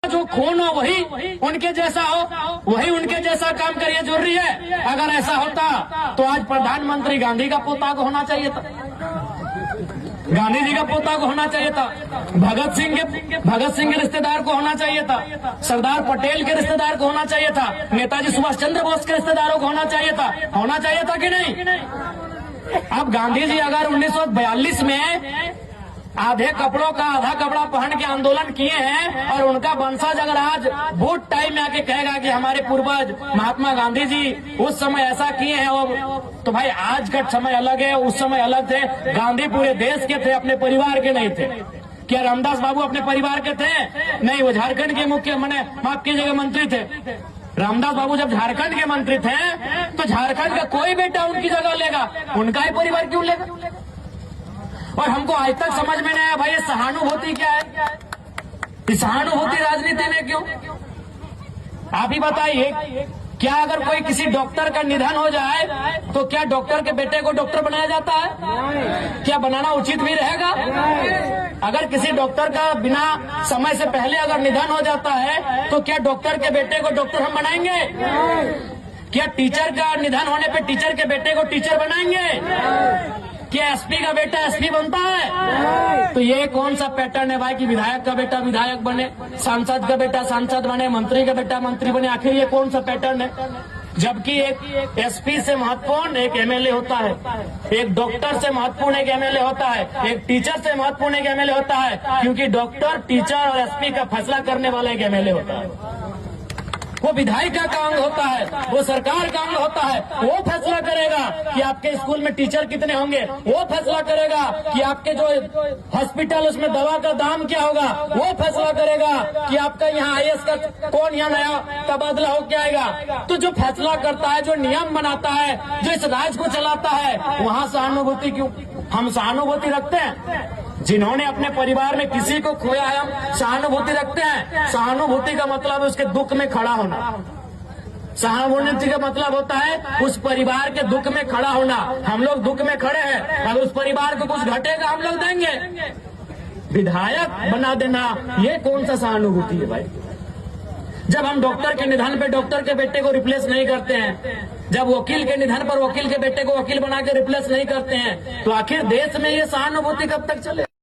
जो खून हो वही उनके जैसा हो, वही उनके जैसा काम करिए जरूरी है। अगर ऐसा होता तो आज प्रधानमंत्री गांधी का पोता को होना चाहिए था, गांधी जी का पोता को होना चाहिए था, भगत सिंह के रिश्तेदार को होना चाहिए था, सरदार पटेल के रिश्तेदार को होना चाहिए था, नेताजी सुभाष चंद्र बोस के रिश्तेदारों को होना चाहिए था कि नहीं? अब गांधी जी अगर 1942 में आधे कपड़ों का आधा कपड़ा पहन के आंदोलन किए हैं और उनका वंशज अगर आज वोट टाइम में आके कहेगा कि हमारे पूर्वज महात्मा गांधी जी उस समय ऐसा किए हैं, और तो भाई आज का समय अलग है, उस समय अलग थे। गांधी पूरे देश के थे, अपने परिवार के नहीं थे। क्या रामदास बाबू अपने परिवार के थे? नहीं, वो झारखंड के मुख्य माफ कीजिएगा मंत्री थे। रामदास बाबू जब झारखंड के मंत्री थे तो झारखंड का कोई बेटा उनकी जगह लेगा, उनका ही परिवार क्यों लेगा? और हमको आज तक समझ में नहीं आया भाई ये सहानुभूति क्या है, इस सहानुभूति राजनीति में क्यों? आप ही बताइए, क्या अगर कोई किसी डॉक्टर का निधन हो जाए तो क्या डॉक्टर के बेटे को डॉक्टर बनाया जाता है? क्या बनाना उचित भी रहेगा? अगर किसी डॉक्टर का बिना समय से पहले अगर निधन हो जाता है तो क्या डॉक्टर के बेटे को डॉक्टर हम बनाएंगे? क्या टीचर का निधन होने पे टीचर के बेटे को टीचर बनाएंगे? क्या एसपी का बेटा एसपी बनता है? तो ये कौन सा पैटर्न है भाई कि विधायक का बेटा विधायक बने, सांसद का बेटा सांसद बने, मंत्री का बेटा मंत्री बने? आखिर ये कौन सा पैटर्न है? जबकि एक एसपी से महत्वपूर्ण एक एमएलए होता है, एक डॉक्टर से महत्वपूर्ण एक एमएलए होता है, एक टीचर से महत्वपूर्ण एक एमएलए होता है, क्योंकि डॉक्टर, टीचर और एसपी का फैसला करने वाला एक एमएलए होता है। वो विधायिका का अंग होता है, वो सरकार का अंग होता है। वो फैसला करेगा कि आपके स्कूल में टीचर कितने होंगे, वो फैसला करेगा कि आपके जो हॉस्पिटल उसमें दवा का दाम क्या होगा, वो फैसला करेगा कि आपका यहाँ आईएएस का कौन यहाँ नया तबादला हो क्या आएगा। तो जो फैसला करता है, जो नियम बनाता है, जो इस राज्य को चलाता है, वहाँ सहानुभूति क्यों? हम सहानुभूति रखते हैं जिन्होंने अपने परिवार में किसी को खोया है, हम सहानुभूति रखते हैं। सहानुभूति का मतलब है उसके दुख में खड़ा होना। सहानुभूति का मतलब होता है उस परिवार के दुख में खड़ा होना। हम लोग दुख में खड़े हैं, अगर उस परिवार को कुछ घटेगा हम लोग देंगे। विधायक बना देना ये कौन सा सहानुभूति है भाई? जब हम डॉक्टर के निधन पे डॉक्टर के बेटे को रिप्लेस नहीं करते हैं, जब वकील के निधन पर वकील के बेटे को वकील बना के रिप्लेस नहीं करते हैं, तो आखिर देश में ये सहानुभूति कब तक चले?